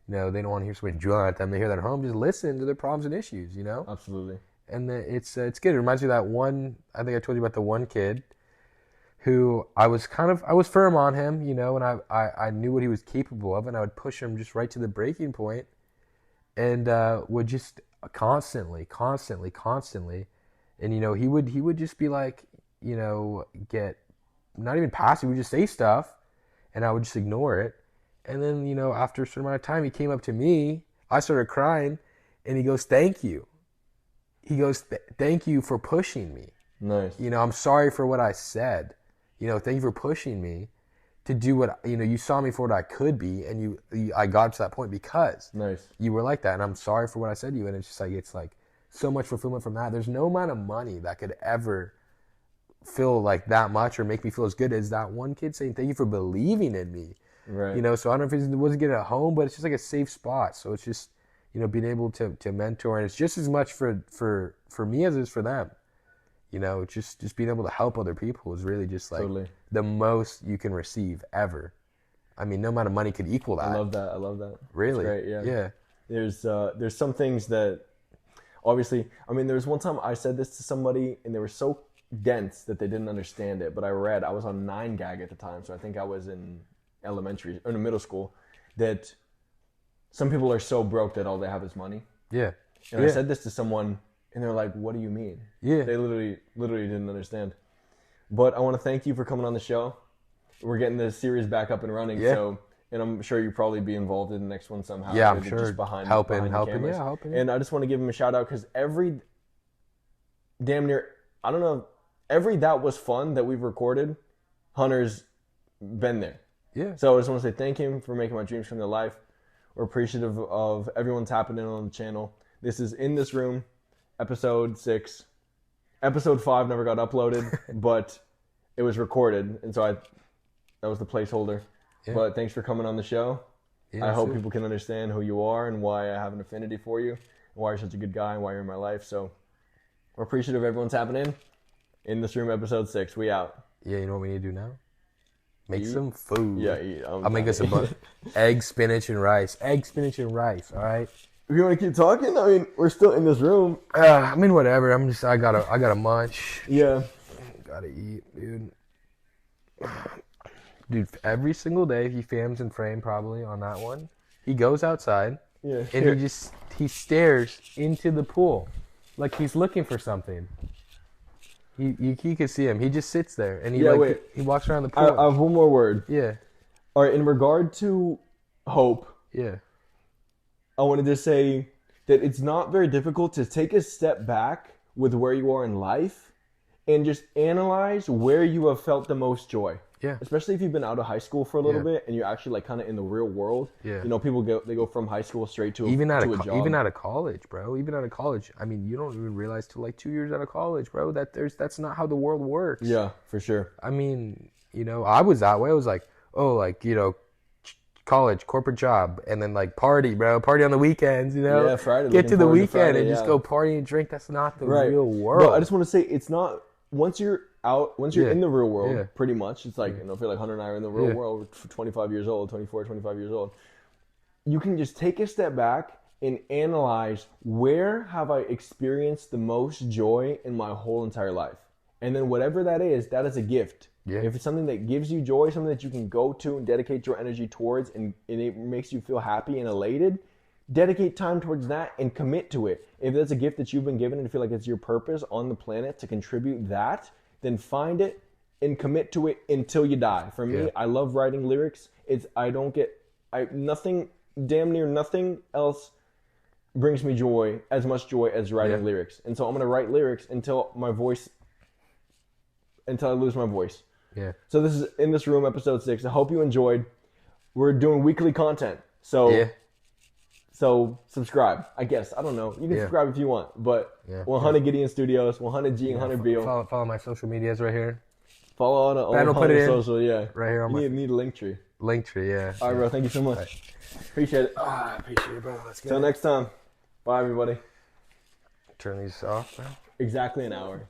They don't want to hear somebody drilling at them. They hear that at home. Just listen to their problems and issues. Absolutely. And it's good. It reminds me of that one. I think I told you about the one kid who I was firm on him, and I knew what he was capable of, and I would push him just right to the breaking point, and would just constantly, and he would just be like, get not even passive. He would just say stuff. and I would just ignore it. And then, you know, after a certain amount of time, he came up to me. I started crying, and he goes, "Thank you." He goes, "Thank you for pushing me." Nice. You know, I'm sorry for what I said. You know, thank you for pushing me to do what, you know, you saw me for what I could be, and I got to that point because you were like that, and I'm sorry for what I said to you. And it's just like, it's like so much fulfillment from that. There's no amount of money that could ever feel like that much or make me feel as good as that one kid saying, "Thank you for believing in me." Right. You know, so I don't know if it wasn't getting at home, but it's just like a safe spot. So it's just, you know, being able to mentor, and it's just as much for me as it is for them. You know, just being able to help other people is really just like the most you can receive ever. I mean, no amount of money could equal that. I love that. Really? That's great, yeah. There's some things that, obviously, I mean, there was one time I said this to somebody, and they were so dense that they didn't understand it. But I was on 9-gag at the time, so I think I was in elementary or in middle school, that some people are so broke that all they have is money. Yeah. And I said this to someone, and they're like, "What do you mean?" Yeah. They literally didn't understand. But I want to thank you for coming on the show. We're getting the series back up and running. Yeah. So, and I'm sure you'll probably be involved in the next one somehow. Yeah, I'm sure. Just behind helping. cameras. Yeah, helping. And I just want to give him a shout out because every that was fun that we've recorded, Hunter's been there. Yeah. So I just want to say thank him for making my dreams come to life. We're appreciative of everyone tapping in on the channel. This is In This Room, episode 6. Episode 5 never got uploaded, but it was recorded, and so that was the placeholder. Yeah. But thanks for coming on the show. Yeah, I hope people can understand who you are and why I have an affinity for you, and why you're such a good guy and why you're in my life. So we're appreciative of everyone tapping in. In This Room, episode 6. We out. Yeah, you know what we need to do now? Make some food. Yeah, eat. I'll make us a egg, spinach, and rice. Egg, spinach, and rice. All right. If you want to keep talking, I mean, we're still in this room. I mean, whatever. I gotta munch. Yeah. Gotta eat, dude. Dude, every single day he fams in frame probably on that one. He goes outside. Yeah. And he stares into the pool like he's looking for something. You can see him. He just sits there and he walks around the pool. I have one more word. Yeah. All right. In regard to hope. Yeah. I wanted to say that it's not very difficult to take a step back with where you are in life and just analyze where you have felt the most joy. Yeah. Especially if you've been out of high school for a little bit and you're actually like kind of in the real world. Yeah. You know, people go from high school straight to a job. Even out of college, bro. Even out of college. I mean, you don't even realize till like 2 years out of college, bro, that that's not how the world works. Yeah, for sure. I mean, you know, I was that way. I was like, oh, like, you know, college, corporate job, and then like party, bro. Party on the weekends, you know? Yeah, Friday. Get to the weekend and just go party and drink. That's not the real world. But I just want to say it's not, once you're in the real world, pretty much, it's like, you know, I feel like Hunter and I are in the real world for 25 years old, 25 years old. You can just take a step back and analyze, where have I experienced the most joy in my whole entire life? And then whatever that is a gift. Yeah. If it's something that gives you joy, something that you can go to and dedicate your energy towards, and it makes you feel happy and elated, dedicate time towards that and commit to it. If that's a gift that you've been given and you feel like it's your purpose on the planet to contribute that, then find it and commit to it until you die. For me, I love writing lyrics. Damn near nothing else brings me joy, as much joy as writing lyrics. And so I'm going to write lyrics until I lose my voice. Yeah. So this is In This Room, episode 6. I hope you enjoyed. We're doing weekly content. So subscribe, I guess. I don't know. You can subscribe if you want. But 100 Gideon Studios, 100 G, 100 Biel. Follow my social medias right here. Follow all the social, Right here on my... Need a link tree. Link tree, yeah. All right, bro. Thank you so much. Right. Appreciate it. I appreciate it, bro. Let's get Till next time. Bye, everybody. Turn these off, bro. Exactly an hour.